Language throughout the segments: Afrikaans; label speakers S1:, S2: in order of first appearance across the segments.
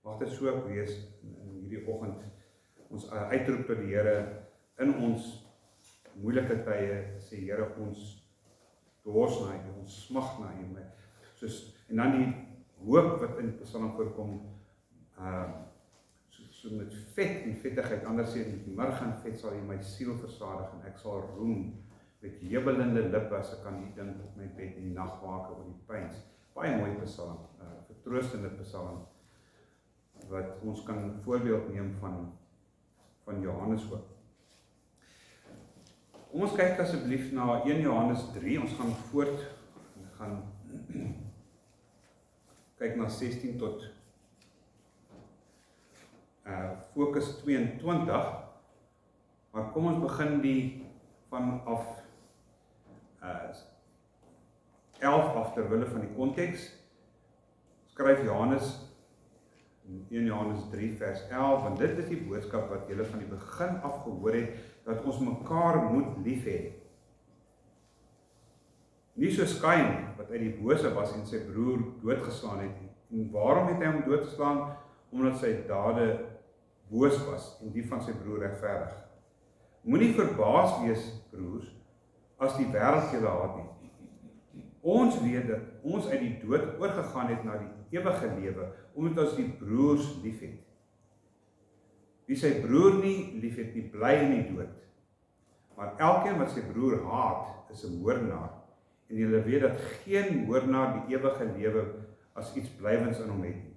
S1: Mag dit so ook wees in hierdie oggend, ons uitroep tot die Here in ons moeilike tye, sê Here, ons dors na U, ons smag na U, en dan die hoop wat in Psalm voorkom, so met vet en vettigheid, anders sê met murg en vet sal U my siel versadig, en ek sal roem met jubelende lippe as ek aan U dink op my bed in die nagwake oor die pyns. Baie mooi Psalm, vertroostende Psalm, wat ons kan voorbeeld neem van Johannes ook. Ons kyk asseblief na 1 Johannes 3, ons gaan voort, gaan kyk na 16 tot fokus 22, maar kom ons begin die vanaf 11 af terwille van die konteks. Skryf Johannes in 1 Johannes 3 vers 11, want dit is die boodskap wat julle van die begin af gehoor het, dat ons mekaar moet lief hê. Nie soos Kain, wat uit die bose was en sy broer doodgeslaan het. En waarom het hy hom doodgeslaan? Omdat sy dade boos was en die van sy broer regverdig. Moenie verbaas wees, broers, as die wêreld julle haat nie. Ons weet dat ons uit die dood oorgegaan het na die ewige lewe, omdat ons die broers lief het. Wie sy broer nie lief het nie, bly in die dood. Maar elkeen wat sy broer haat, is 'n moordenaar. En julle weet dat geen moordenaar die ewige lewe as iets blywends in hom het nie.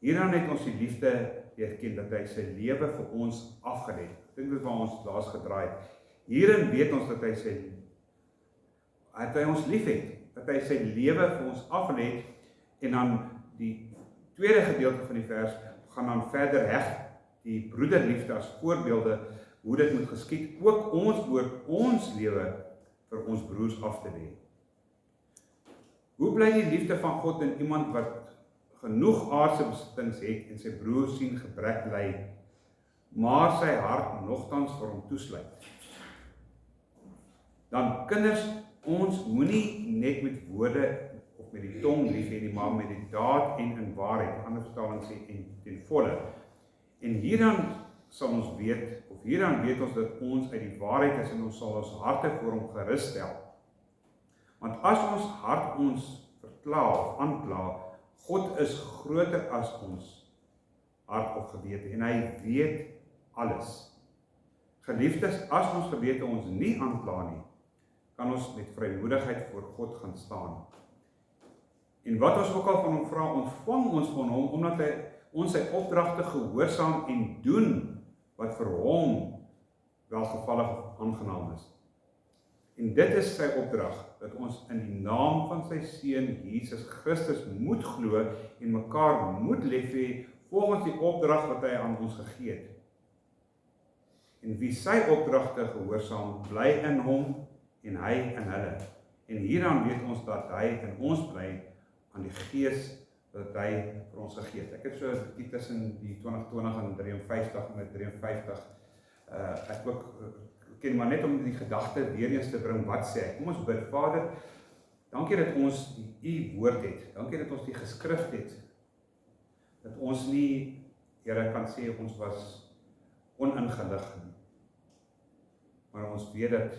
S1: Hieraan het ons die liefde leer ken, dat hy sy lewe vir ons afgelê het. Ek dink dit waar ons laas gedraai het. Hierin weet ons dat hy ons lief het, dat hy sy lewe vir ons afgelê het, en dan die tweede gedeelte van die vers gaan dan verder heg die broederliefde as voorbeelde, hoe dit moet geskied, ook ons behoort ons lewe vir ons broers af te lê. Hoe bly die liefde van God in iemand wat genoeg aardse besittings het en sy broer sien gebrek ly, maar sy hart nogtans vir hom toesluit? Dan kinders, ons moenie net met woorde of met die tong lief hê nie, maar met die daad en in waarheid, ander vertaling sê en ten volle. En hieraan sal ons weet, of hieraan weet ons dat ons uit die waarheid is en ons sal ons harte voor hom gerus stel. Want as ons hart ons verkla of aankla, God is groter as ons hart of gewete en hy weet alles. Geliefdes, as ons gewete ons nie aankla nie, kan ons met vrymoedigheid voor God gaan staan. En wat ons ook al van hom vra, ontvang ons van hom, omdat hy ons sy opdragte gehoorsaam en doen wat vir hom welgevallig of aangenaam is. En dit is sy opdrag, dat ons in die naam van sy Seun Jesus Christus moet glo en mekaar moet lief hê volgens die opdrag wat hy aan ons gegee het. En wie sy opdragte gehoorsaam, bly in hom en hy in hulle. En hieraan weet ons dat hy in ons bly aan die Gees wat hy vir ons gegee het. Ek het so die tussen die 2020 en 53 met 53 ek ook ken maar net om die gedagte weer eens te bring, wat sê ek? Kom ons bid. Vader, dankie dat ons u woord het. Dankie dat ons die geskrif het. Dat ons nie, Here, kan sê ons was oningelig nie. Maar ons weet dat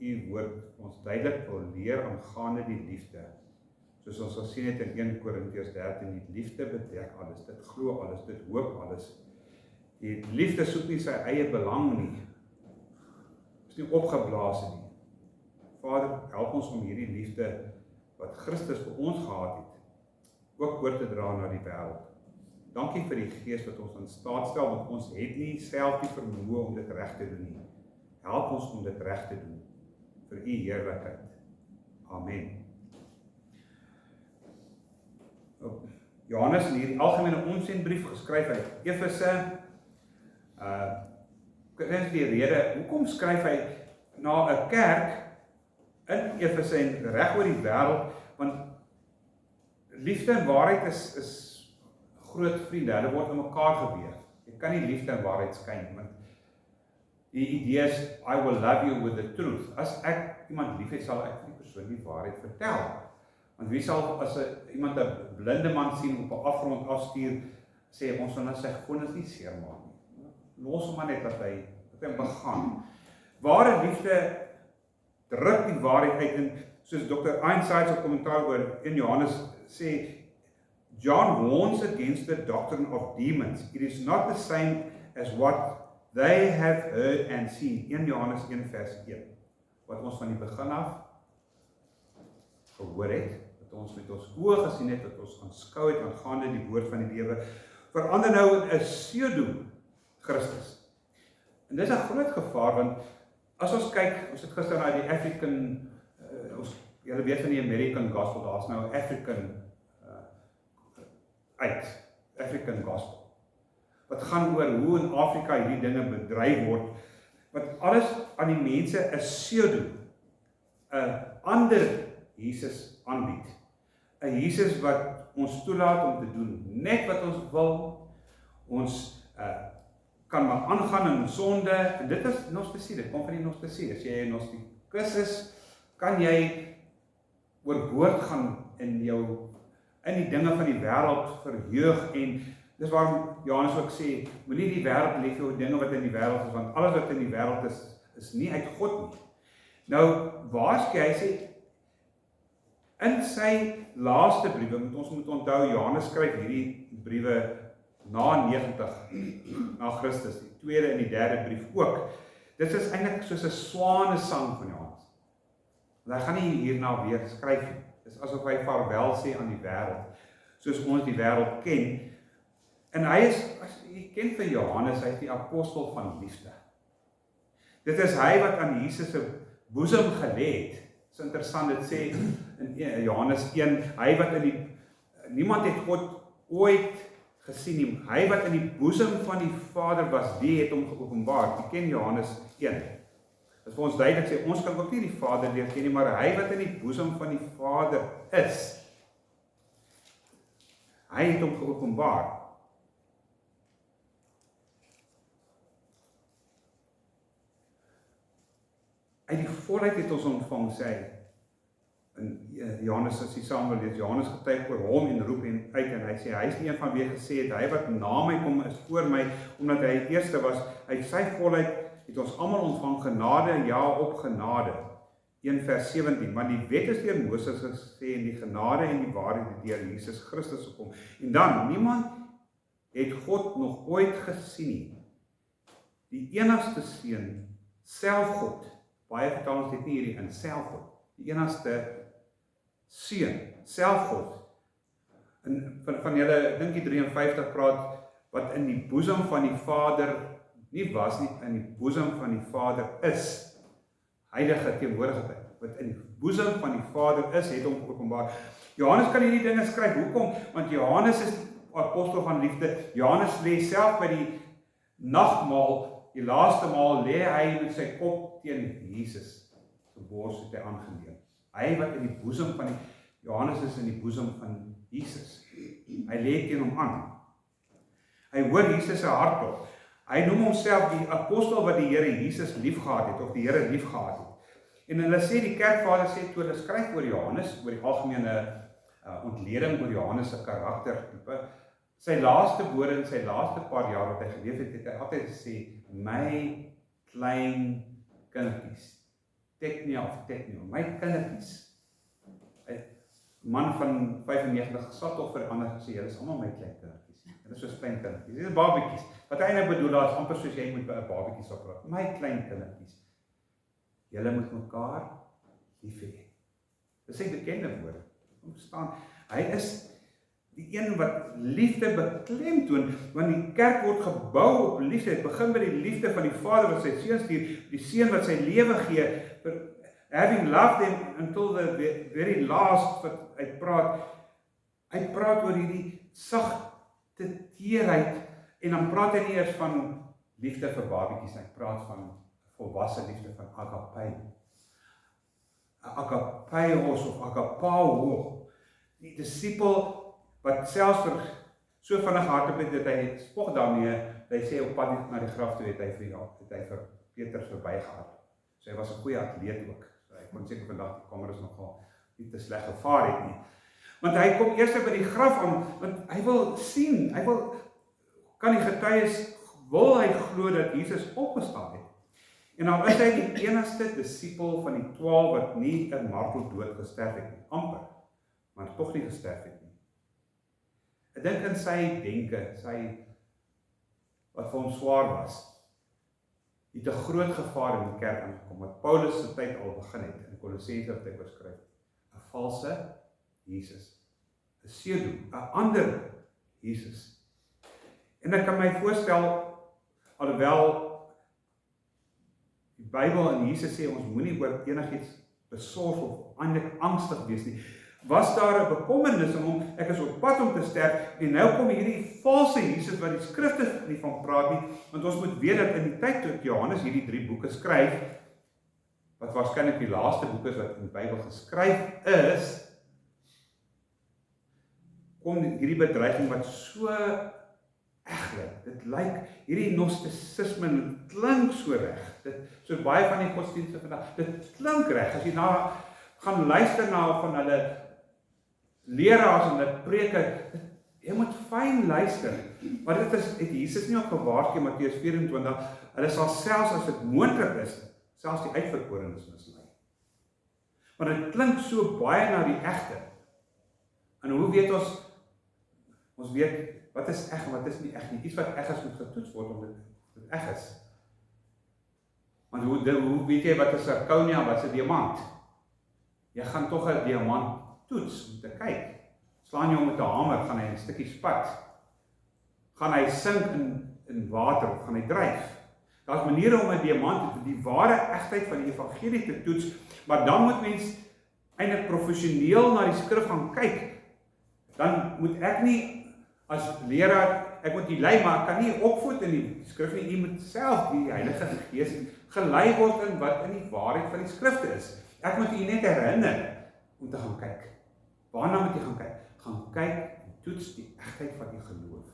S1: u woord ons duidelik wil leer aangaande die liefde. Soos ons gesien het in 1 Korintiërs 13, die liefde bedek alles, dit glo alles, dit hoop alles. Die liefde soek nie sy eie belang nie. Is nie opgeblaas nie. Vader, help ons om hierdie liefde wat Christus vir ons gehad het, ook oor te dra na die wêreld. Dankie vir die Gees wat ons in staat stel, want ons het nie self die vermoë om dit reg te doen nie. Help ons om dit reg te doen, vir u heerlikheid. Amen. Johannes in hierdie algemene omsendbrief geskryf uit Efese, is die rede, hoekom skryf hy na 'n kerk in Efese en reg oor die wêreld, want liefde en waarheid is groot vriende, hulle word in mekaar geweef. Jy kan nie liefde en waarheid skei nie, want die idee is, I will love you with the truth. As ek iemand lief het, sal ek die persoon die waarheid vertel. Want wie sal as iemand 'n blinde man sien op 'n afgrond afstuur, sê ons dan sy gewoon is nie seermaak nie. Los hom maar net dat hy begaan. Ware liefde druk die waarheid uit en soos Dr. Einstein se kommentaar oor in Johannes sê, John warns against the doctrine of demons. It is not the same as what they have heard and seen. 1 Johannes 1 vers 1. Wat ons van die begin af gehoor het, wat ons met ons oë gesien het, wat ons aanskou het aangaande die woord van die lewe, verander nou in 'n pseudo-Christus. En dis 'n groot gevaar, want as ons kyk, ons het gister na die African, julle weet van die American Gospel, daar's nou African African Gospel. Wat gaan oor hoe in Afrika hierdie dinge bedryf word, wat alles aan die mense 'n pseudo, 'n ander Jesus aanbied. 'n Jesus wat ons toelaat om te doen net wat ons wil. Ons kan maar aangaan in sonde, en dit is gnostisie, dit kom van die gnostisie. As jy 'n gnostikus is, kan jy oorboord gaan in die dinge van die wêreld verheug, en dis waarom Johannes ook sê, moenie die wêreld lief hê oor dinge wat in die wêreld is, want alles wat in die wêreld is nie uit God nie. Nou, waarskynlik hy sê, in sy laaste briewe, ons moet onthou, Johannes skryf hierdie briewe na 90, na Christus, die tweede en die derde brief ook. Dit is eintlik soos 'n swanesang van Johannes. Hy gaan nie hierna weer skryf nie. Dit is asof hy vaarwel sê aan die wêreld, soos ons die wêreld ken. En hy is, as jy ken vir Johannes, hy is die apostel van liefde. Dit is hy wat aan Jesus se boesem gelê het. Dit is interessant, dit sê in Johannes 1, hy wat niemand het God ooit gesien nie, hy wat in die boesem van die Vader was, die het hom geopenbaar. Jy ken Johannes 1. Dit is vir ons duidelik sê, ons kan ook nie die Vader leer ken nie, maar hy wat in die boesem van die Vader is, hy het hom geopenbaar. Uit die volheid het ons ontvang, sê hy, in Johannes, as jy saam wil lees, Johannes getuig oor hom en roep hem uit, en hy sê, hy is nie een van wie gesê het, hy wat na my kom is voor my, omdat hy eerste was, uit sy volheid het ons almal ontvang genade, ja op genade. 1 vers 17, want die wet is deur Moses gesê, en die genade en die waarheid het deur Jesus Christus gekom. En dan, niemand het God nog ooit gesien nie. Die enigste seun, self God, baie vertalings het nie hierdie in, self God, die enigste seun, self God. En van julle, dink die 53 praat, wat in die boesem van die Vader nie was nie, in die boesem van die Vader is, heilige teenwoordige tyd, wat in die boesem van die Vader is, het hom geopenbaar. Johannes kan hierdie dinge skryf, hoekom? Want Johannes is apostel van liefde, Johannes lê self by die nagmaal, die laaste maal lê hy met sy kop teen Jesus, sy bors het hy aangeneem. Hy wat in die boesem van Johannes is in die boesem van Jesus, hy lê teen hom aan, hy hoor Jesus se hartklop. Hy noem homself die apostel wat die Here Jesus liefgehad het, of die Here liefgehad het. En hulle sê, die kerkvader sê, toe hulle skryf oor Johannes, oor die algemene ontleding oor Johannes se karaktertipe, sy laaste woorde in sy laaste paar jaar wat hy geleef het, het hy altyd gesê, my klein kindertjies, teknia of teknio, my kindertjies. Hy, man van 95 sat op vir ander gesê, julle is allemaal my klein kindertjies. Dit is soos klein kindertjies, dit is babiekies. Wat hy nou bedoel, daar is amper soos jy moet by 'n babiekies opraak. My klein kindertjies. Julle moet mekaar lief hê. Dis sy bekende woorde. Verstaan? Hy is die een wat liefde beklemtoon, want die kerk word gebou op liefde. Het begin by die liefde van die Vader wat sy seun stuur, die seun wat sy lewe gee, having loved them until the very last, wat hy praat oor hierdie sagte teerheid, en dan praat hy nie eers van liefde vir babiekies, hy praat van volwasse liefde, van agape. Agapeios of agapao, die disipel wat selfs vir so vinnig hardloop het, dat hy spog daarmee, dat hy sê op pad na die graf toe, het hy vir Petrus verbygehardloop. So hy was 'n goeie atleet ook. So hy kon seker vandag die kameras nogal nie te sleg gevaar het nie. Want hy kom eers by die graf aan, want hy wil sien, kan die getuies, wil hy glo dat Jesus opgestaan het. En dan is hy die enigste disipel van die 12 wat nie 'n marteldood gesterf het nie, amper, maar tog nie gesterf het nie. Ek dink in sy denke, wat vir hom swaar was, het 'n groot gevaar in die kerk aangekom, wat Paulus se tyd al begin het, in Kolossense tyd beskryf, 'n valse Jesus, 'n pseudo, 'n ander Jesus. En ek kan my voorstel, alhoewel die Bybel en Jesus sê, ons moenie oor enigiets besorg of eintlik angstig wees nie, was daar 'n bekommernis in hom, ek is op pad om te sterf, en nou kom hierdie valse Jesus wat die skrifte nie van praat nie, want ons moet weet dat in die tyd toe Johannes hierdie 3 boeke skryf, wat waarskynlik die laaste boek is wat in die Bybel geskryf is, kom hierdie bedreiging wat so eg lyk. Dit lyk, hierdie gnostisisme klink so reg. Dit so baie van die godsdienste vandag, dit klink reg. As jy gaan luister na van hulle leraars en hulle preke, jy moet fyn luister. Maar dit het Jesus nie ook gewaarsku, Matteus 24, hulle sal selfs as dit moontlik is, selfs die uitverkorenes mislei. Maar dit klink so baie na die egte. En hoe weet ons weet wat is eg en wat is nie eg nie. Iets wat eg is moet getoets word omdat dit eg is. Want hoe weet jy wat is 'n zirconia, wat is 'n diamant? Jy gaan tog 'n diamant toets om te kyk. Slaan jy hom met 'n hamer, gaan hy 'n stukkie spat. Gaan hy sink in water of gaan hy dryf? Daar's maniere om 'n diamant, die ware egtheid van die evangelie te toets, maar dan moet mens eintlik professioneel na die skrif gaan kyk. Dan moet ek nie as leraar, ek moet die lei, maar ek kan nie opvoed in die skrif nie. Jy moet self die Heilige Gees gelei word in wat in die waarheid van die skrifte is. Ek moet u net herinner om te gaan kyk. Waarna moet jy gaan kyk? Gaan kyk en toets die egtheid van die geloof.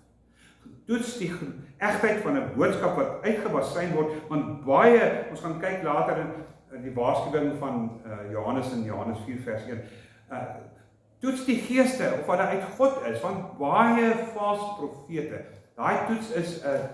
S1: Toets die egtheid van 'n boodskap wat uitgebasyn word, want baie, ons gaan kyk later in die waarskuwing van Johannes in Johannes 4 vers 1, toets die geeste of hulle uit God is, want baie valse profete. Daai toets is 'n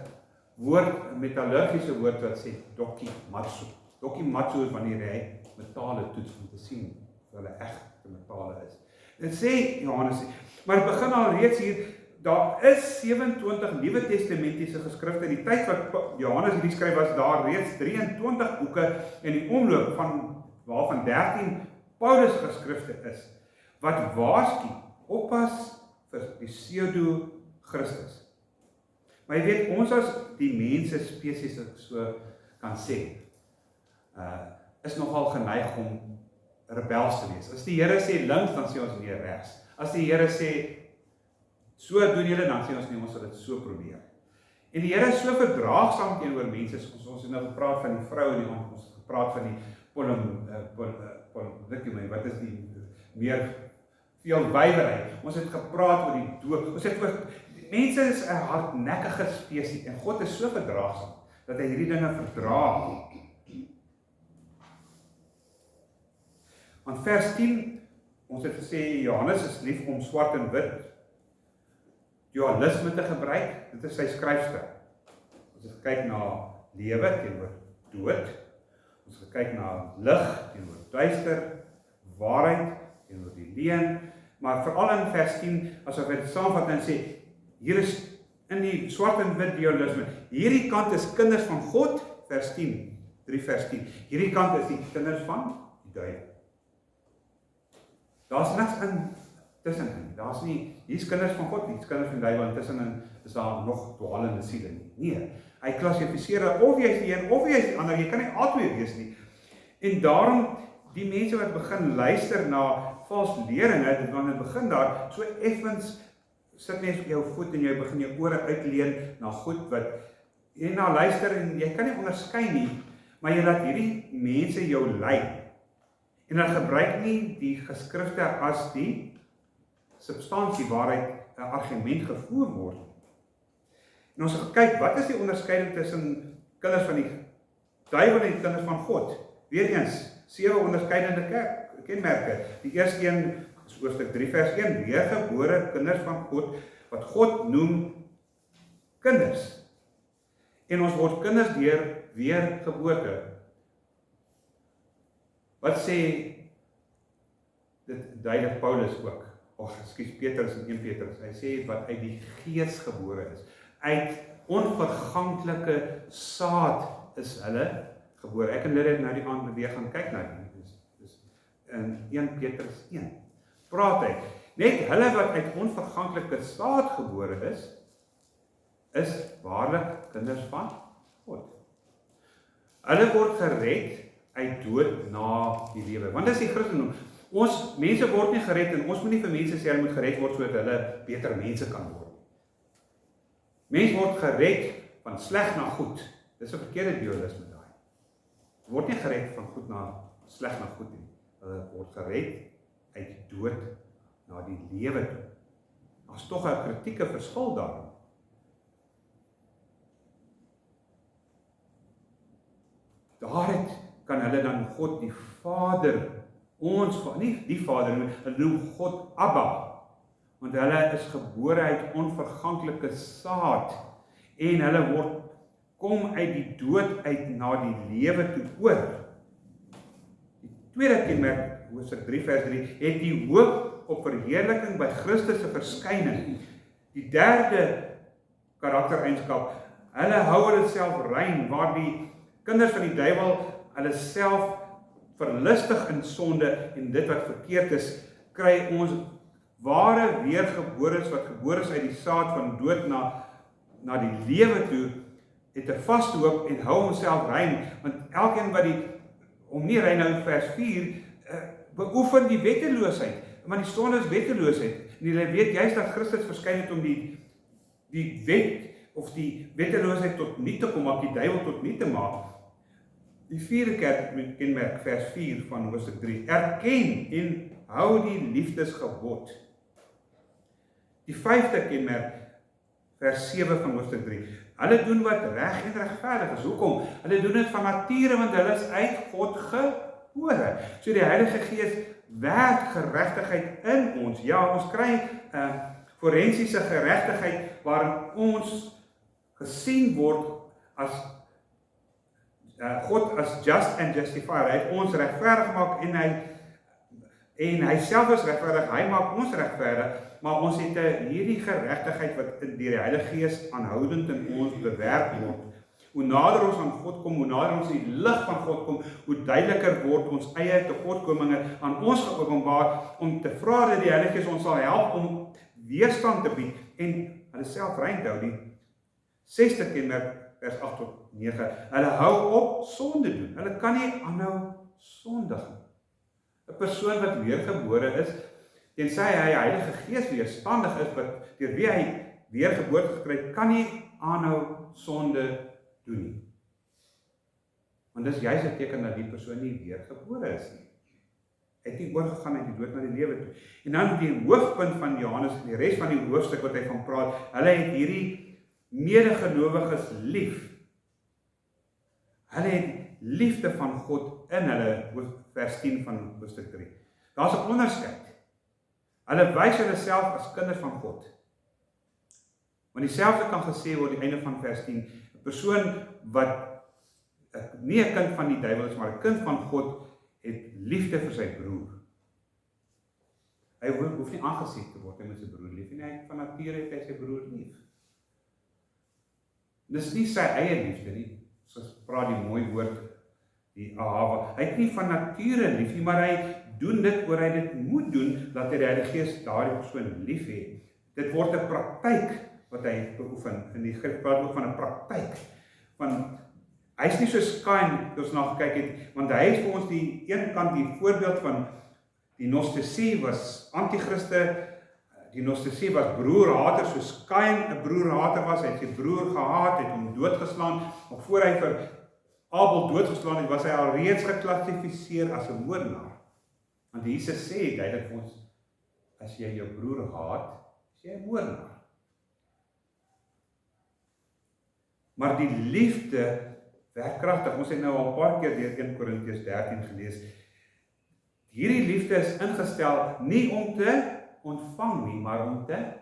S1: woord, 'n metallurgiese woord wat sê dokimatsu. Dokimatsu is wanneer jy metale toets om te sien of hulle egte metale is. Dit sê Johannes, maar het begin al reeds hier, daar is 27 Nuwe Testamentiese geskrifte. Die tyd wat Johannes hierdie skryf was daar reeds 23 boeke in die omloop waarvan 13 Paulus geskrifte is. Wat waarsku, oppas vir die pseudo Christus. Maar jy weet, ons as die mense spesies, as ek so kan sê, is nogal geneig om rebels te wees. As die Here sê links, dan sê ons nee regs. As die Here sê so doen julle, dan sê ons nee, ons sal dit so probeer. En die Here is so verdraagsaam teenoor mense. Ons het nou gepraat van die vrou in die hand, ons het gepraat van die wat is die meer veel wywerheid. Ons het gepraat oor die dood. Ons het oor mense is 'n hardnekkige spesies en God is so verdraagsaam dat hy hierdie dinge verdra. Want vers 10, ons het gesê Johannes is lief om swart en wit dualisme te gebruik. Dit is sy skryfstyl. Ons het gekyk na lewe teenoor dood. Ons het gekyk na lig teenoor duister, waarheid teenoor die leuen, maar veral in vers 10, asof hy dit saamvat en sê, hier is in die swart en wit dualisme, hierdie kant is kinders van God, vers 10, 3 vers 10, hierdie kant is die kinders van die duiwel. Daar's niks in tussenin, daar's nie, hier's kinders van God, hier's kinders van die duiwel, en tussenin is daar nog dwalende siele nie. Nee, hy klassifiseer of jy is die een, of jy is die ander, jy kan nie albei wees nie. En daarom, die mense wat begin luister na vals leringe, wanneer dit begin daar, so effens sit net op jou voet en jy begin jou ore uitleen na goed wat jy na luister en jy kan nie onderskei nie, maar jy laat hierdie mense jou lei. En dan gebruik nie die geskrifte as die substansie waaruit 'n argument gevoer word. En ons gaan kyk, wat is die onderskeiding tussen kinders van die duiwel en kinders van God? Weereens, 7 onderskeidende kenmerke. Die eerste een is hoofstuk 3 vers 1, weergebore kinders van God, wat God noem kinders. En ons word kinders deur weergeboorte. Wat sê dit duidelik Paulus ook? Petrus in 1 Petrus. Hy sê wat uit die Gees gebore is. Uit onverganklike saad is hulle gebore. Ek en dit nou die aand weer gaan kyk na dit. Dis in 1 Petrus 1. Praat hy. Net hulle wat uit onverganklike saad gebore is waarlik kinders van God. Hulle word gered uit dood na die lewe. Want dis die Christendom. Ons mense word nie gered en ons moet nie vir mense sê hulle moet gered word sodat hulle beter mense kan word. Mens word gered van sleg na goed. Dis 'n verkeerde dualisme daai. Word nie gered van goed na sleg na goed nie. Hulle word gered uit die dood na die lewe toe. Daar's tog 'n kritieke verskil daarin. Daaruit kan hulle dan God die Vader, nie die Vader, hulle noem God Abba, want hulle is gebore uit onverganklike saad, en hulle kom uit die dood uit na die lewe toe oor. Die tweede kenmerk, hoofstuk 3 vers 3, het die hoop op verheerliking by Christus se verskyning. Die derde karaktereienskap, hulle hou hulle self rein, waar die kinders van die duiwel hulle self verlustig in sonde en dit wat verkeerd is, kry ons ware weergebores wat gebore is uit die saad van dood na die lewe toe, het 'n vaste hoop en hou homself rein, want elkeen wat om nie rein hou vers 4, beoefen die wetteloosheid, want die sonde is wetteloosheid, en jy weet juist dat Christus verskyn het om die wet of die wetteloosheid tot niet te kom, die duiwel tot niet te maak. Die vierde kenmerk, vers 4 van hoofstuk 3, erken en hou die liefdesgebod. Die vyfde kenmerk, vers 7 van hoofstuk 3, hulle doen wat reg en regverdig is. Hoekom? Hulle doen dit van nature, want hulle is uit God gebore. So die Heilige Gees werk geregtigheid in ons. Ja, ons kry forensiese geregtigheid, waarin ons gesien word as God as just and justifier. Hy het ons regverdig gemaak en hy self is regverdig, hy maak ons regverdig, maar ons het hierdie geregtigheid wat deur die Heilige Gees aanhoudend in ons bewerk word. Hoe nader ons aan God kom, hoe nader ons in die lig van God kom, hoe duideliker word ons eie tekortkominge aan ons geopenbaar, om te vra dat die Heilige Gees ons sal help om weerstand te bied en hulle self rein te hou. Die 6de kenmerk, vers 8 tot 9, hulle hou op sonde doen. Hulle kan nie aanhou sondig nie. 'n Persoon wat weergebore is, tensy hy Heilige Gees weerstandig is, wat deur wie hy weergeboorte gekry het, kan nie aanhou sonde doen nie. Want dis juist 'n teken dat die persoon nie weergebore is nie. Hy het nie oorgegaan uit die dood na die lewe toe. En dan die hoofpunt van Johannes, die res van die hoofstuk wat hy van praat, hulle het hierdie medegelowiges lief. Hulle het liefde van God in hulle, vers 10 van hoofstuk 3. Daar's 'n onderskeid. Hulle wys hulle self as kinders van God. Want dieselfde kan gesê word die einde van vers 10. 'n Persoon wat nie 'n kind van die duiwel is, maar 'n kind van God, het liefde vir sy broer. Hy hoef nie aangesien te word met sy broer lief, en hy van nature het hy sy broer lief. Dis nie sy eie liefde nie, soos praat die mooi woord, die Ahava. Hy het nie van nature lief nie, maar hy doen dit oor hy dit moet doen, dat hy die Heilige Gees daardie persoon lief het. Dit word 'n praktyk wat hy beoefen. In die Griek praat ook van 'n praktyk. Hy is nie soos Kain, ons na gekyk het, want hy is vir ons die een kant die voorbeeld van die Gnostici was antichriste. Die Gnostici was broerhater, soos Kain 'n broerhater was. Hy het sy broer gehaat, het hom doodgeslaan. Nog voor hy vir Abel doodgeslaan het, was hy al reeds geklassifiseer as 'n moordenaar. Want Jesus sê duidelik vir ons, as jy jou broer haat, is jy 'n moordenaar. Maar die liefde werk kragtig. Ons het nou al 'n paar keer deur 1 Korintiërs 13 gelees. hierdie liefde is ingestel nie om te ontvang nie, maar om te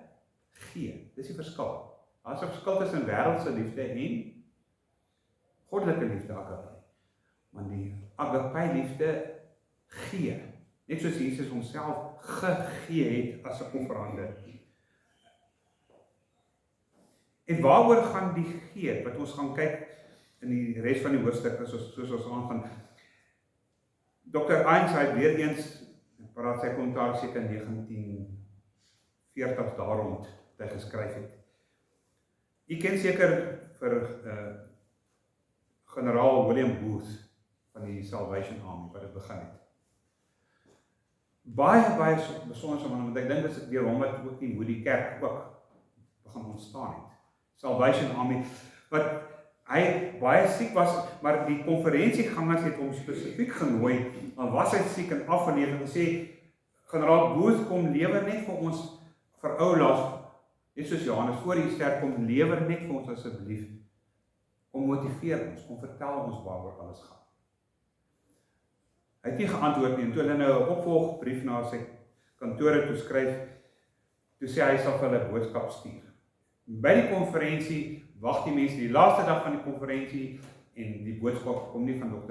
S1: gee. Dis die verskil. Daar is 'n verskil tussen wêreldse liefde en goddelike liefde, agape. Want die agape liefde gee. Net soos Jesus homself gegee het as 'n offerande. En waaroor gaan die gee? Wat ons gaan kyk in die res van die hoofstuk, soos ons aangaan. Dr. Einstein weer eens, praat sy kommentaar seker 1940 daar rond, hy geskryf het. U ken seker vir generaal William Booth van die Salvation Army, wat het begin het. Baie besonder man, want ek dink dis deur hom wat ook die Moody Kerk ook begin ontstaan het. Salvation Army, wat hy baie siek was, maar die konferensiegangers het hom spesifiek genooi, dan was hy siek en afgeneem en gesê, generaal Booth, kom lewer net vir ons, vir oulaas, net soos Johannes, voor die sterf, kom lewer net vir ons asseblief, kom motiveer ons, kom vertel ons waaroor alles gaan. Hy het nie geantwoord nie, en toe hulle nou 'n opvolgbrief na sy kantore toe skryf, toe sê hy sal vir hulle 'n boodskap stuur. By die konferensie wag die mense die laaste dag van die konferensie en die boodskap kom nie van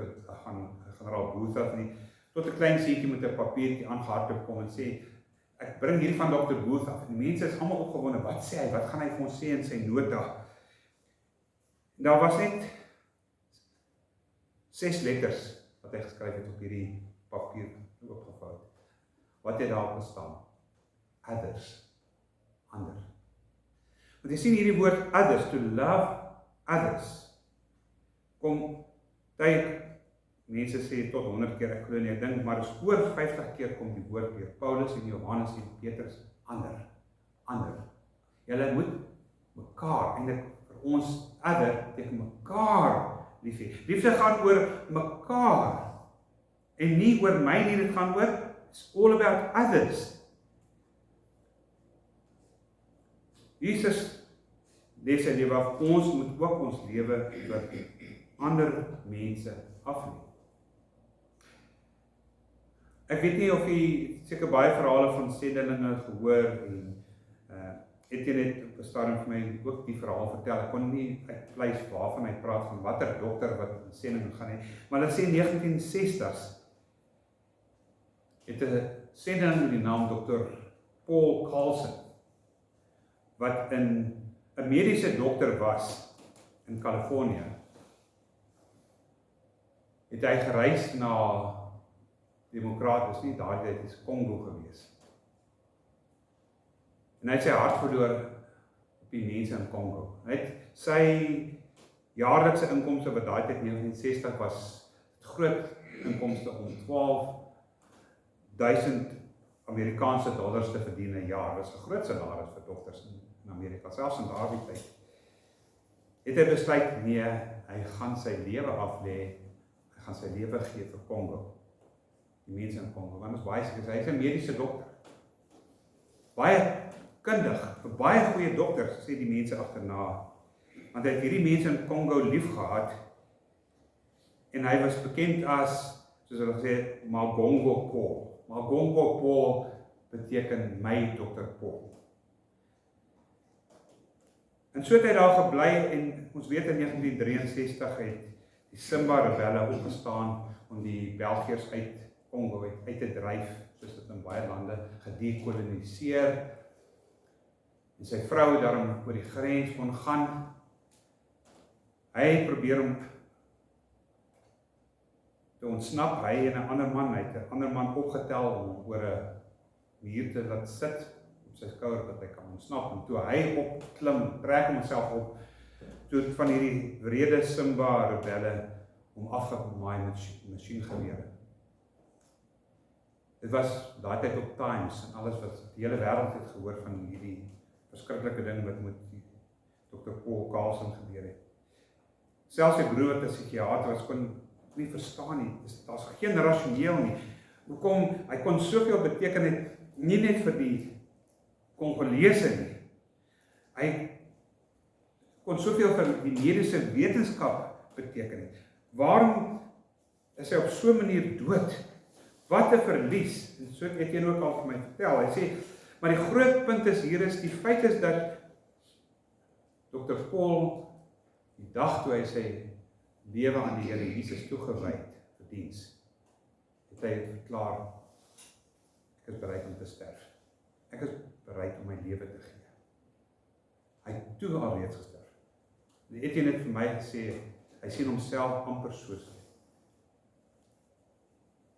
S1: generaal Booth af nie, tot 'n klein seentjie met 'n papiertjie aangehardloop kom en sê, ek bring hier van Dr. Booth af. Die mense is almal opgewonde, wat sê hy, wat gaan hy vir ons sê in sy nota? Daar was net 6 letters wat hy geskryf het op hierdie papier oopgevou. Wat het daar gestaan? Others. Ander. Want jy sien hierdie woord others, to love others, kom tyd, mense sê tot 100 keer, ek glo nie, ek dink, maar is oor 50 keer kom die woord weer, Paulus en Johannes en Petrus, ander. Julle moet mekaar, eintlik vir ons other, tegen mekaar lief hê. Liefde gaan oor mekaar, en nie oor my nie, dit gaan oor, it's all about others. Jesus lees sy lewe af, ons moet ook ons lewe vir ander mense afneem. Ek weet nie of jy seker baie verhale van sendelinge gehoor en Etienne het op 'n stadium vir my ook die verhaal vertel. Ek kon nie uitvleis waarvan hy praat, van watter dokter wat in sending gaan hê, maar hulle sê 1960s het 'n sendeling met die naam Dr. Paul Carlson, wat 'n mediese dokter was in Kalifornië, het hy gereis na Demokraties, nie daardie tyd, is Kongo gewees. En hy het sy hart verloor op die mense in Kongo. Hy het sy jaarlikse inkomste wat daai tyd 1960 was, groot inkomste om 12.000 Amerikaanse dollars te verdien 'n jaar. Dit is 'n groot salaris vir dokters in Amerika, selfs in daardie tyd. Het hy besluit, nee, hy gaan sy lewe aflê, hy gaan sy lewe gee vir Kongo. Die mense in Kongo, want is baie seker, hy is 'n mediese dokter. Baie kundig, vir baie goeie dokters, sê die mense agterna. Want hy het hierdie mense in Kongo lief gehad, en hy was bekend as, soos hulle gesê, Magongo Paul. Magongo Paul beteken my Dr. Paul. En so het hy daar gebly, en ons weet in 1963 het die Simba rebelle opgestaan om die Belgiërs uit Kongo uit te dryf, soos dit in baie lande gedekoloniseer. En sy vrou het daarom oor die grens kon gaan. Hy het probeer om te ontsnap, hy en 'n ander man, hy het 'n ander man opgetel om oor 'n muur te laat sit op sy skouer dat hy kan ontsnap. En toe hy opklim, trek homself op, toe van hierdie wrede Simba rebelle om afgemaai met masjiengewere. Dit was daai tyd op Times en alles wat die hele wêreld het gehoor van hierdie verskriklike ding wat met Dr. Paul Carlson gebeur het. Selfs sy broer wat 'n psigiater was, kon nie verstaan nie. Daar's geen rasioneel nie. Hoekom hy kon soveel beteken het, nie net vir die Kongolese nie. Hy kon soveel vir die mediese wetenskap beteken het. Waarom is hy op so 'n manier dood? Wat 'n verlies. En so het Etienne ook al vir my vertel. Hy sê, maar die groot punt is hier is, die feit is dat Dr. Paul, die dag toe hy sy lewe aan die Here Jesus toegewy het vir diens, het hy verklaar, ek is bereid om te sterf. Ek is bereid om my lewe te gee. Hy het toe alreeds gesterf. En Etienne het vir my gesê, hy sien homself amper soos hy.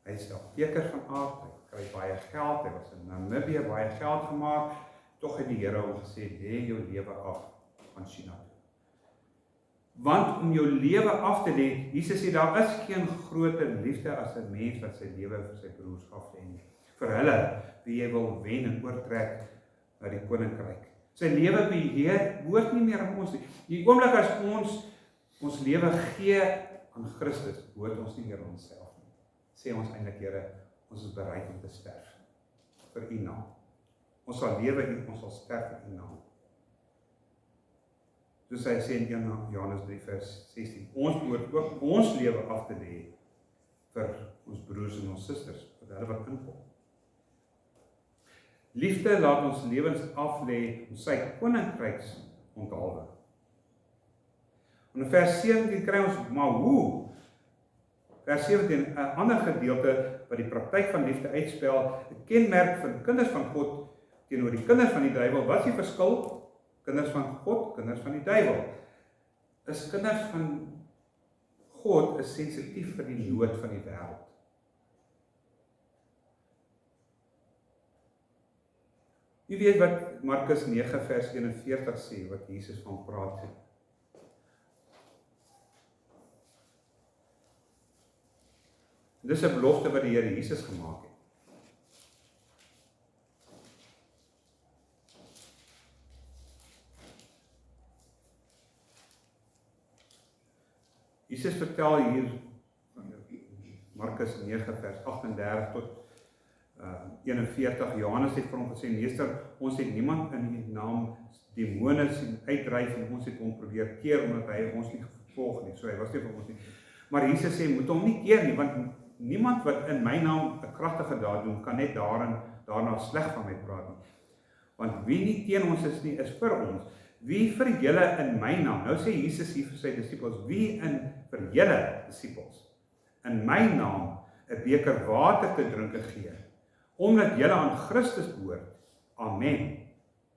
S1: Hy is 'n apteker van aard, hy kry baie geld, hy was in Namibië baie geld gemaak, tog het die Here hom gesê, lê jou lewe af van China toe. Want om jou lewe af te lê, Jesus sê, daar is geen groter liefde as 'n mens wat sy lewe vir sy broers aflê nie. Vir hulle, wie jy wil wen en oortrek na die koninkryk. Sy lewe behoort nie meer aan ons nie. Die oomblik as ons lewe gee aan Christus, behoort ons nie meer aan onsself nie. Sê ons eintlik, Here, ons is bereid om te sterf vir U naam. Ons sal lewe en ons sal sterf vir U naam. Soos hy sê in 1 Johannes 3 vers 16, ons behoort ook ons lewe af te lê vir ons broers en ons susters, vir hulle wat inkom. Liefde laat ons lewens af lê om sy koninkryks onthaalwe. En in vers 17 kry ons, maar hoe? Vers 17, 'n ander gedeelte wat die praktyk van liefde uitspel, 'n kenmerk van kinders van God teenoor die kinders van die duiwel. Wat is die verskil? Kinders van God, kinders van die duiwel. Is kinders van God is sensitief vir die nood van die wêreld. Jy weet wat Markus 9 vers 41 sê, wat Jesus van praat. Dis 'n belofte wat die Here Jesus gemaak het. Jesus vertel hier, Markus 9 vers 38 tot 41, Johannes het vir hom gesê, Meester, ons het niemand in die naam demone sien uitdryf en ons het hom probeer keer, omdat hy ons nie gevolg nie, so hy was nie vir ons nie. Maar Jesus sê, moet hom nie keer nie, want niemand wat in my naam 'n kragtige daad doen, kan net daarna sleg van my praat nie. Want wie nie teen ons is nie, is vir ons. Wie vir julle in my naam, nou sê Jesus hier vir sy disippels, wie vir julle disippels, in my naam 'n beker water te drinke gee, omdat julle aan Christus behoort, amen.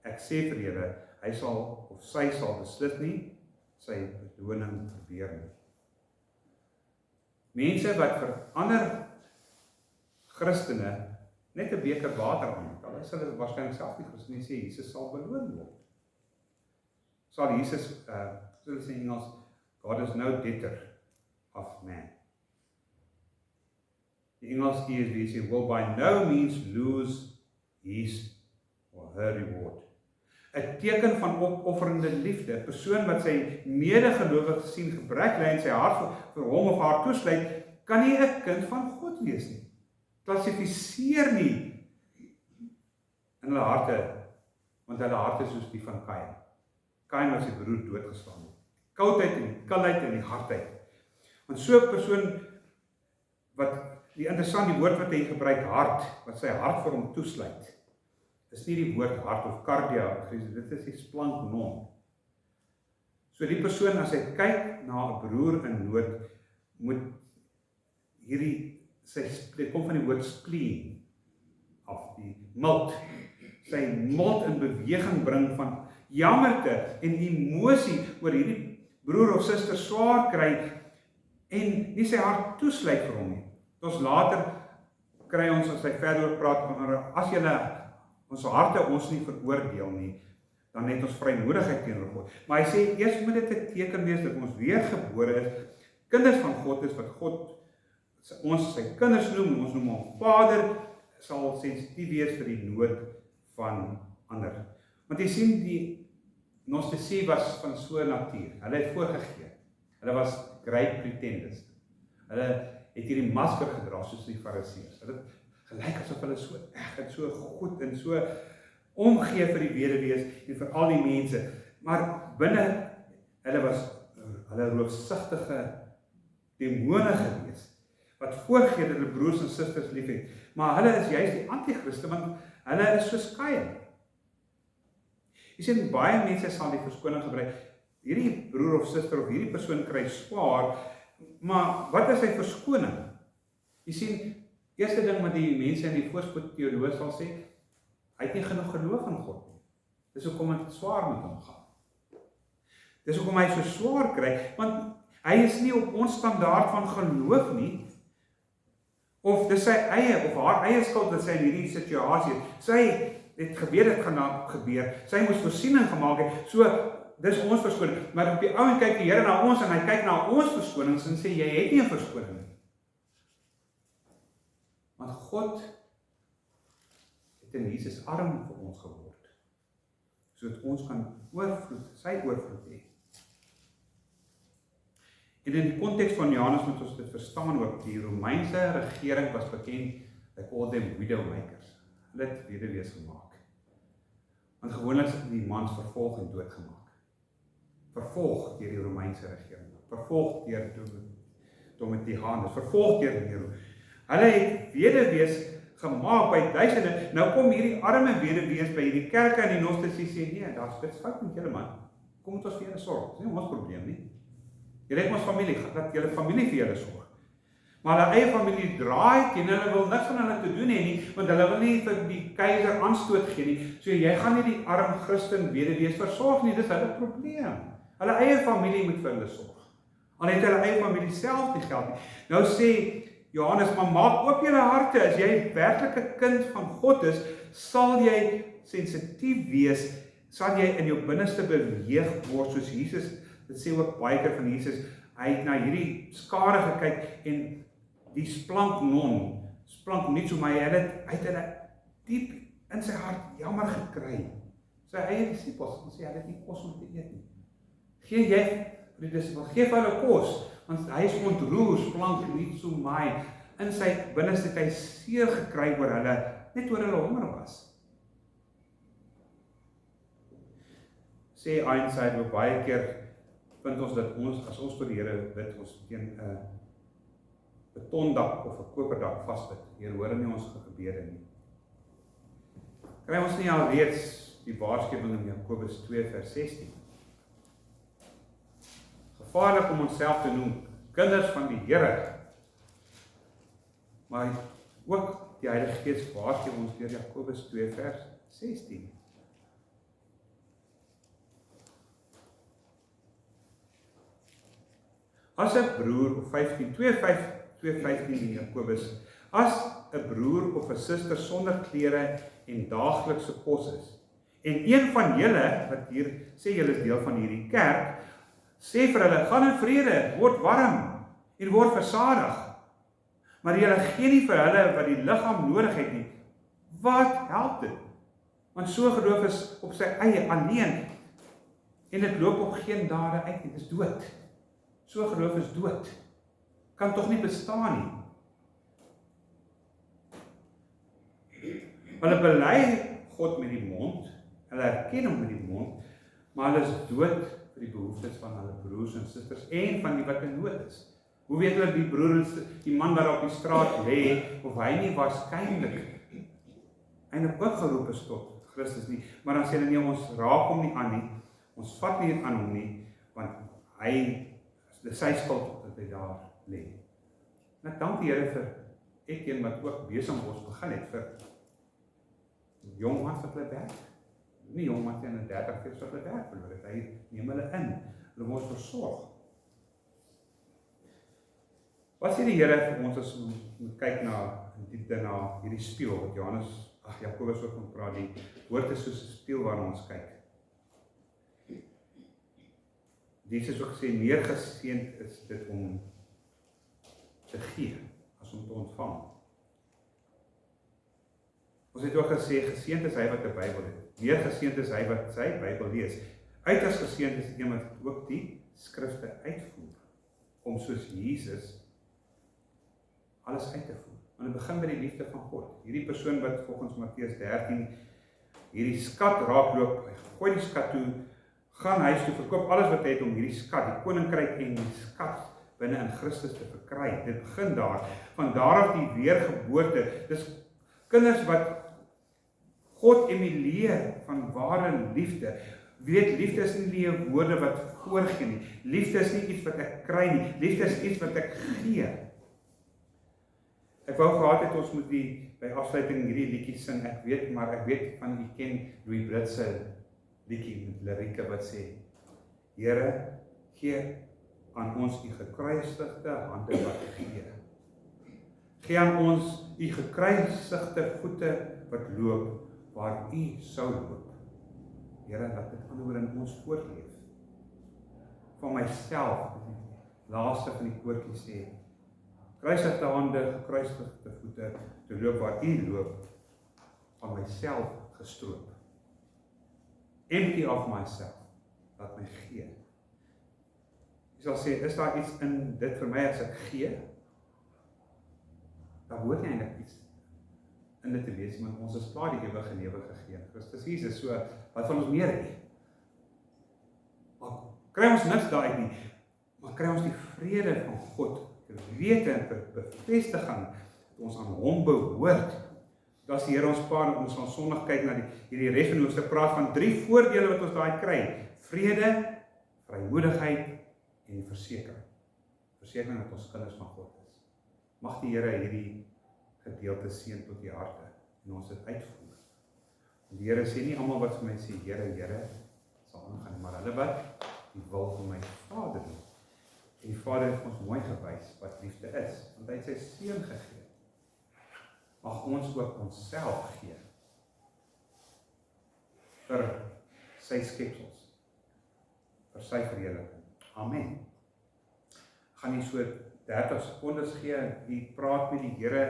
S1: Ek sê vir julle, hy sal of sy sal beslis nie sy bedoeling verbeur nie. Mense wat vir ander Christene net 'n beker water aanbied, hulle sal dit waarskynlik self nie Christen nie, sê Jesus sal beloon word. Sal Jesus, soos hulle sê in Engels, God is no debtor of man. Die Engels ESV sê, will by no means lose his or her reward. 'n teken van opofferende liefde, 'n persoon wat sy medegelowige sien gebrek ly en sy hart vir hom of haar toesluit, kan nie 'n kind van God wees nie. Klassifiseer nie in hulle harte, want hulle harte is soos die van Kain. Kain was sy broer doodgeslaan. Koudheid en die kalheid en die hardheid. Want so 'n persoon die interessant, die woord wat hy gebruik, hart, wat sy hart vir hom toesluit, is nie die woord hart of cardia, dit is die splanknon. So die persoon, as hy kyk na 'n broer in nood, moet dit kom van die woord spleen, af die milt, sy milt in beweging bring van jammerte en emosie oor hierdie broer of suster swaar kry en nie sy hart toesluit vir hom nie. Ons later kry ons, as hy verder praat, as julle ons harte ons nie veroordeel nie, dan het ons vrymoedigheid teenoor God. Maar hy sê, eers moet dit 'n teken wees dat ons weergebore is, kinders van God is, wat God ons sy kinders noem, ons noem hom Vader, sal sensitief wees vir die nood van ander. Want jy sien, die Gnostici was van so 'n natuur. Hulle het voorgegee. Hulle was great pretenders. Hulle het hierdie masker gedra soos die Fariseërs. Hulle het gelyk asof hulle so reg en so goed en so omgee vir die weduwees en vir al die mense. Maar binne hulle was hulle roofsugtige demone gewees wat voorgee dat hulle broers en susters lief het, maar hulle is juist die anti-Christe, want hulle is soos Kain. Jy sien, baie mense sal die verskoning gebruik, hierdie broer of suster of hierdie persoon kry swaar, maar wat is sy verskoning? Jy sien, eerste ding wat die mense in die voorspoed teoloog sal sê, hy het nie genoeg geloof in God nie. Dis hoekom hy swaar met hom gaan. Dis hoekom hy so swaar kry, want hy is nie op ons standaard van geloof nie, of dis sy eie, of haar eie skuld dat sy in hierdie situasie, sy het geweet dit gaan gebeur, sy moes voorsiening gemaak het, so, dis ons verskoning, maar op die ou kyk die Here na ons, en hy kyk na ons verskonings, en sê, jy het nie 'n verskoning nie. Want God het in Jesus arm vir ons geword, sodat ons kan oorvloed, sy oorvloed hê. En in die konteks van Johannes moet ons dit verstaan ook, die Romeinse regering was bekend, they call them widowmakers. Hulle het weduwees gemaak. Want gewoonlik is die mans vervolg en doodgemaak. Vervolg deur die Romeinse regering, vervolg deur Domitianus, vervolg deur Nero. Hulle het weduwees gemaak by duisende, nou kom hierdie arme weduwees by hierdie kerke en die Gnostici sê, nee, daar's dit fout met julle man, kom met ons vir julle sorg, dis nie ons probleem nie. Julle het ons familie, dat julle familie vir julle sorg. Maar hulle eie familie draai teen hulle, wil niks van hulle te doen hê nie, want hulle wil nie vir die keiser aanstoot gee nie. So jy gaan nie die arm Christen weduwees versorg nie, dis hulle probleem. Hulle eie familie moet vir hulle sorg. Al het hulle eie familie self nie geld nie. Nou sê Johannes, maar maak oop julle harte, as jy werklik 'n kind van God is, sal jy sensitief wees, sal jy in jou binneste beweeg word, soos Jesus, dit sê ook baie keer van Jesus, hy het na hierdie skare gekyk, en die splank non, splank nie so, maar hy het hulle diep in sy hart jammer gekry. Sy eie disciples, en sê, hy het nie kos om te eet nie. Gee jy vir die disciples, geef hulle kos, want hy is ontroer, splank nie so my, in sy binneste het hy seer gekry oor hulle, net oor hulle honger was. Sê Einstein ook baie keer, vind ons dat ons, as ons vir die Here bid, ons teen 'n betondak of 'n koperdak vasbid. Heer, hoor nie ons gebede nie. Kry ons nie alreeds die waarskuwing in Jakobus 2 vers 16. Gevaarlik om onsself te noem kinders van die Here. Maar ook die Heilige Gees waarsku ons deur Jakobus 2 vers 16. As 'n broer of 2:15 in Jakobus, as 'n broer of 'n suster sonder klere en daaglikse kos is, en een van julle, wat hier sê julle is deel van hierdie kerk, sê vir hulle, gaan in vrede, word warm en word versadig, maar julle gee nie vir hulle wat die liggaam nodig het nie, wat help dit? Want so geloof is op sy eie alleen, en dit loop op geen dade uit nie, dit is dood. So geloof is dood. Kan tog nie bestaan nie. Hulle bely God met die mond, hulle erken hom met die mond, maar hulle is dood vir die behoeftes van hulle broers en susters en van die wat in nood is. Hoe weet hulle die broer en die man wat op die straat lê, of hy nie waarskynlik eintlik ook geroep is tot Christus nie, maar dan sê hulle nie, ons raak hom nie aan nie, ons vat nie aan hom nie, want hy dis sy skuld dat hy daar lê. En ek dank die Here vir Etienne wat ook Besenbos begin het vir jong mans wat hulle werk. Nie jong mans in 30 jaar wat hulle werk verloor het. Hy neem hulle in. Hulle moet versorg. Wat sê die Here vir ons as ons moet kyk na diepte na hierdie spieël wat Jakobus ook van praat, die woord is soos 'n spieël waarna ons kyk. Jesus het ook gesê, meer geseënd is dit om te gee, as om te ontvang. Ons het ook gesê, geseënd is hy wat 'n Bybel het. Meer geseënd is hy wat sy Bybel lees. Uiters geseënd is een wat ook die skrifte uitvoer, om soos Jesus alles uit te voer. Want dit begin by die liefde van God. Hierdie persoon wat volgens Matteus 13 hierdie skat raakloop, hy gooi die skat toe, gaan huis toe, verkoop alles wat hy het om hierdie skat, die koninkryk en die skat binne in Christus te verkry. Dit begin daar, van daar af die weergeboorte. Dis kinders wat God emileer van ware liefde. Weet, liefde is nie die woorde wat voorgee nie. Liefde is nie iets wat ek kry nie. Liefde is iets wat ek gee. Ek wou gehad het ons moet by afsluiting hierdie liedjie sing. Ek weet van u ken Louis Brits se liedjie met lirieke wat sê: Here, gee aan ons u gekruisigde hande wat gee. Gee aan ons u gekruisigde voete wat loop waar u sou loop. Here, laat dit anderwoorde in ons voortleef. Van myself, laaste van die koortjie sê, kruisigde hande, gekruisigde voete, te loop waar u loop, van myself gestroop. Empty of myself, laat my gee. Jy sal sê, is daar iets in dit vir my as ek gee? Daar hoort nie eintlik iets in dit te wees, want ons is klaar die ewige lewe gegee. Christus Jesus, so, wat van ons meer hê? Maar kry ons niks daaruit nie, maar kry ons die vrede van God, te wete en te bevestiging, dat ons aan hom behoort. Dat is die Here ons paar, ons gaan Sondag kyk na hierdie res van die hoofstuk, praat van 3 voordele wat ons daai kry. Vrede, vrymoedigheid en versekering. Versekering dat ons kinders van God is. Mag die Here hierdie gedeelte seën tot die harte en ons dit uitvoer. En die Here sê nie almal wat vir my sê, Here, Here, sal aangaan, maar hulle wat die wil van my Vader doen. En die Vader het ons mooi gewys wat liefde is, want hy het sy seun gegee. Mag ons ook onsself gee vir sy skepsels, vir sy verheerliking. Amen. Gaan nie so 30 sekondes gee, wie praat met die Here,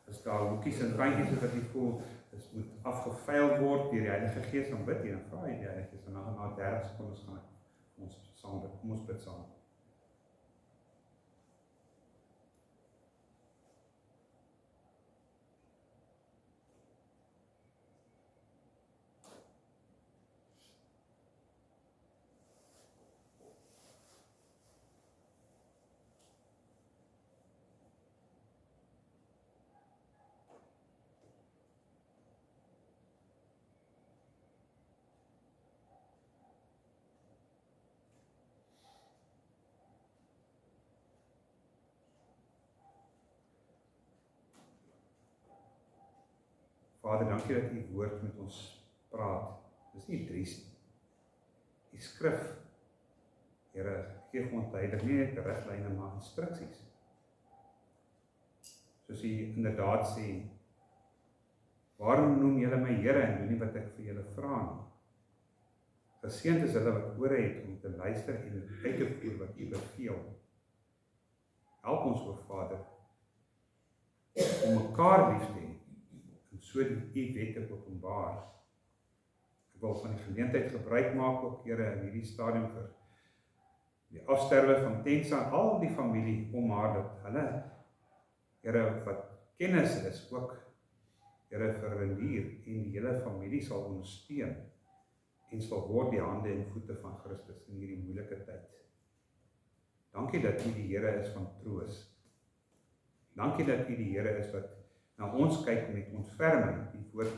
S1: is daar hoekies en randjies wat jy voel, dit moet afgeveil word deur die Heilige Gees, dan bid jy, dan vra jy die Heilige Gees, en dan na 30 sekondes gaan ek ons saam bid, kom ons bid saam. Vader, dankie dat u woord met ons praat. Dis nie dries nie. Die skrif, Here, gee ons duidelik nie net riglyne, maar instruksies. Soos u inderdaad sê, waarom noem julle my Here en doen nie wat ek vir julle vra nie? Geseënd is hulle wat ore het om te luister en uit te voer wat u beveel. Help ons, o Vader, om mekaar lief te hê, so die wette openbaar. Ek wil van die geleentheid gebruik maak ook, Here, in hierdie stadium vir die afsterwe van Tensa, al die familie om haar, dat hulle, Here, wat kennis is, ook, Here, vir Renier en die hele familie sal ondersteun en sal word die hande en voete van Christus in hierdie moeilike tyd. Dankie dat u die Here is van troos. Dankie dat u die Here is wat na ons kyk met ontferming, die woord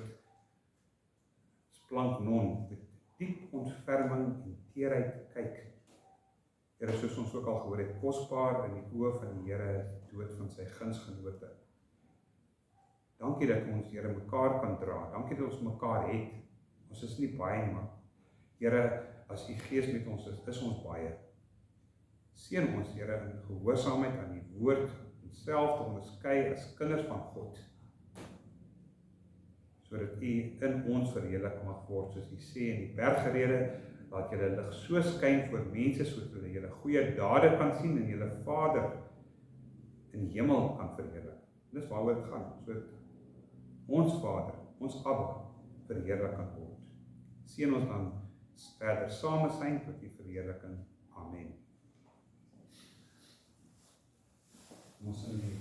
S1: splanknon, met diep ontferming en teerheid kyk. Here, soos ons ook al gehoor het, kosbaar in die oë van die Here is die dood van sy gunsgenote. Dankie dat ons, Here, mekaar kan dra. Dankie dat ons mekaar het. Ons is nie baie nie, maar Here, as u Gees met ons is ons baie. Seën ons, Here, in gehoorsaamheid aan die woord, en self te onderskei as kinders van God, sodat u in ons verheerlik mag word, soos u sê in die bergrede, laat julle lig so skyn voor mense, sodat hulle julle goeie dade kan sien en julle Vader in die hemel kan verheerlik. Dis waaroor dit gaan, sodat ons Vader, ons Abba, verheerlik kan word. Seën ons dan verder same syn tot die verheerliking. Amen. Ons in die